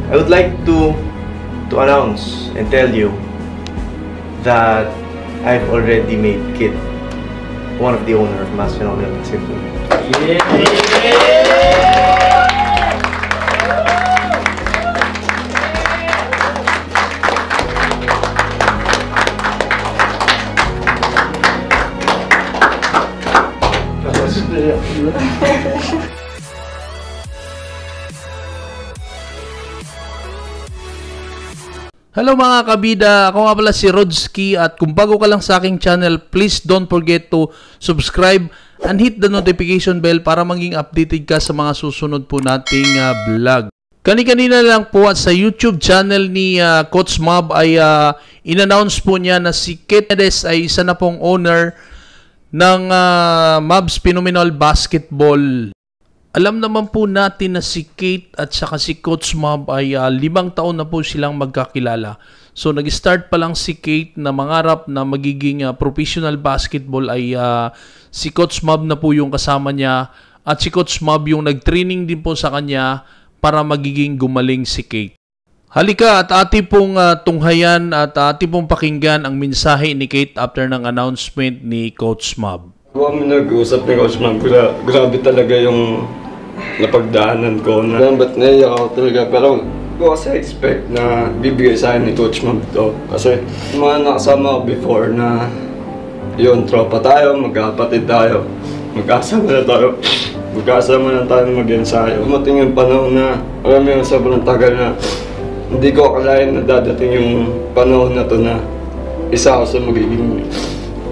I would like to announce and tell you that I've already made Kit one of the owner of Mass Phenomenal Symphony. Hello mga kabida, ako nga pala si Rodski at kung bago ka lang sa aking channel, please don't forget to subscribe and hit the notification bell para maging updated ka sa mga susunod po nating vlog. Kani-kanina lang po at sa YouTube channel ni Coach Mob ay in-announce po niya na si Kit Medes ay isa na pong owner ng Mavs Phenomenal Basketball. Alam naman po natin na si Kate at saka si Coach Mob ay 5 taon na po silang magkakilala. So nag-start pa lang si Kate na mangarap na magiging professional basketball ay si Coach Mob na po yung kasama niya at si Coach Mob yung nag-training din po sa kanya para magiging gumaling si Kate. Halika at ating pong tunghayan at ating pong pakinggan ang mensahe ni Kate after ng announcement ni Coach Mob. Kami nag-uusap ni Coach Mob, grabe talaga yung napagdaanan ko na ba't naiyak ako talaga, pero ko kasi expect na bibigay sa akin ni Coach Mob to kasi mga nakasama ko before na yun, tropa tayo, magkapatid tayo, magkasama na tayo mag-ensayo. Dumating yung panahon na alam mo yung sobrang tagal na hindi ko akalain na dadating yung panahon na to na isa ako sa magiging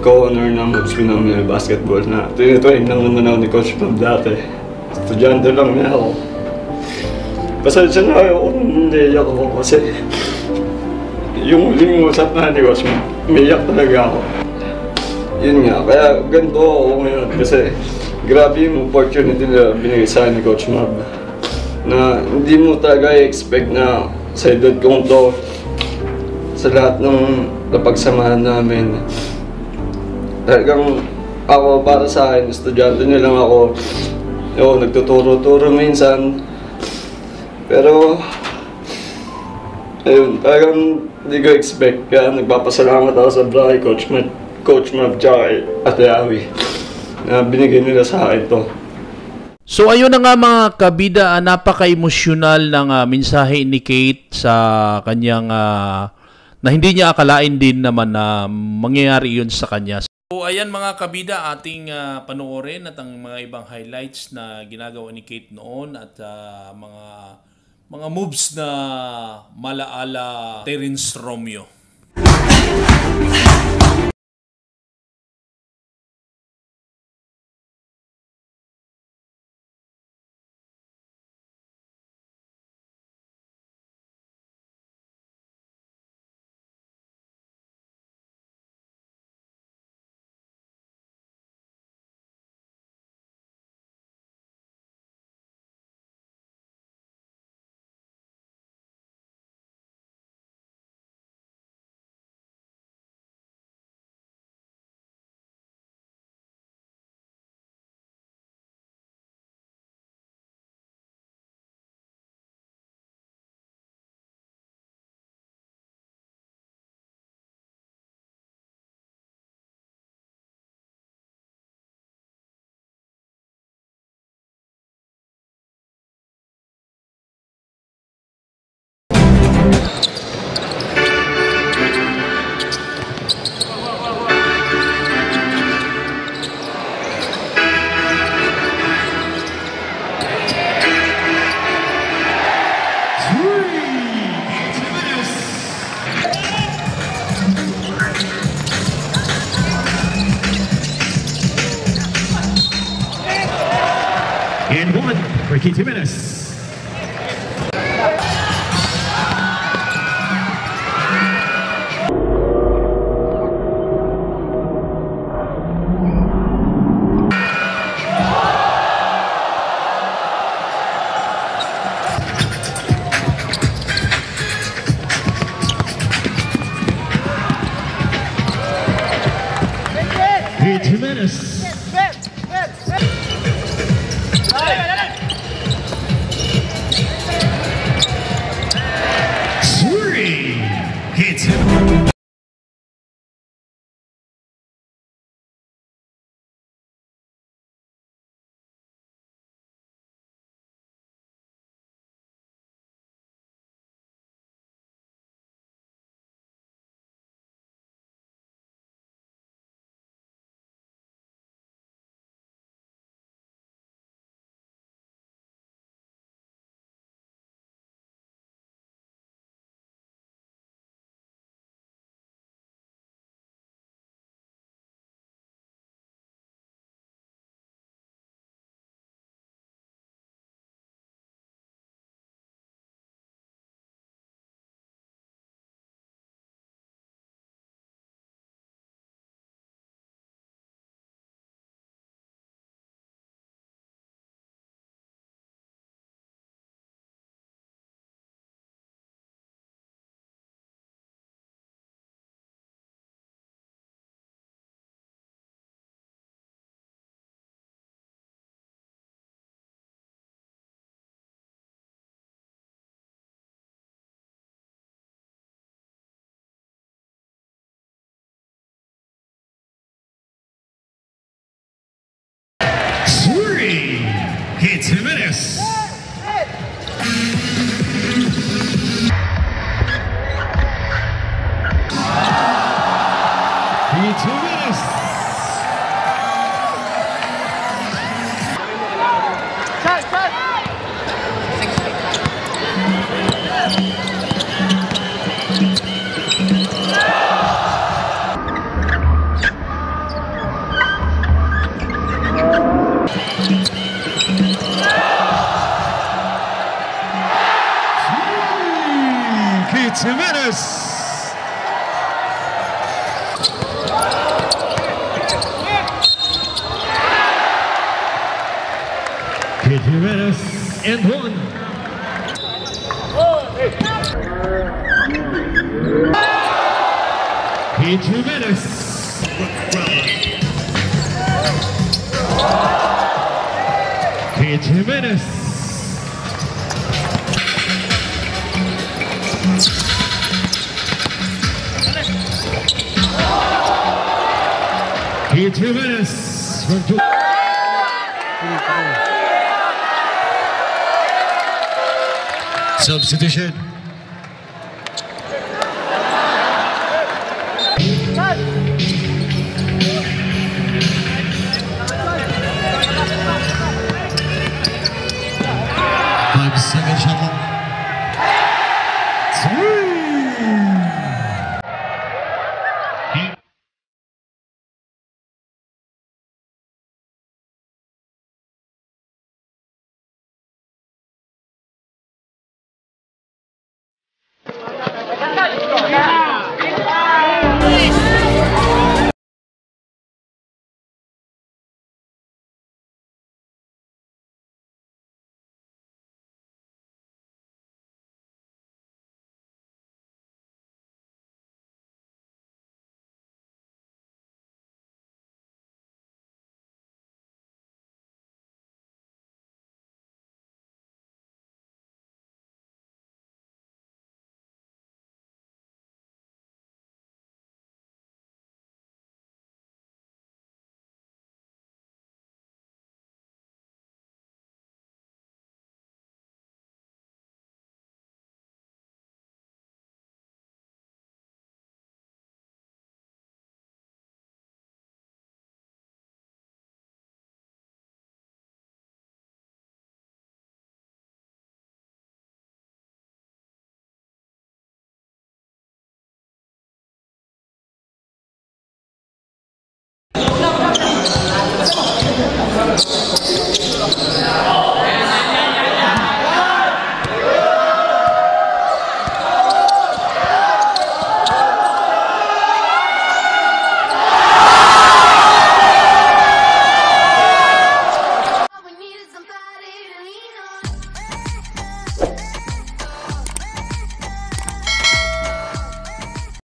co-owner ng Mavs Phenomenal Basketball na tinitrain lang naman ako ni Coach Mob dati. Estudyante lang niya ako. Pasensya na ako kung naiyak ako kasi yung huling usap na ni Coach Mob, umiyak talaga ako. Yun nga, kaya ganito ako ngayon kasi grabe yung opportunity na binigay sa akin ni Coach Mob na hindi mo talaga i-expect na sa edad kong to, sa lahat ng napagsamahan namin, talagang ako para sa akin, estudyante niya lang ako. Nagtuturo-turo minsan. Pero, ayun, talagang hindi ko expect. Kaya nagpapasalamat ako sa Bray, Coach Mob, tsaka Ate Awi na binigay nila sa akin to. So ayun na nga mga kabida, napaka-emosyonal ng mensahe ni Kate sa kanyang na hindi niya akalain din naman na mangyayari yun sa kanya. So ayan mga kabida, ating panoorin at ang mga ibang highlights na ginagawa ni Kate noon at mga moves na malaala Terence Romeo. And one for Kate Jimenez. Kate Jimenez. Keith Jimenez. Keith Jimenez and 1. Keith Jimenez. Keith Jimenez. Keith Jimenez from 2. Substitution. Second shot. 3.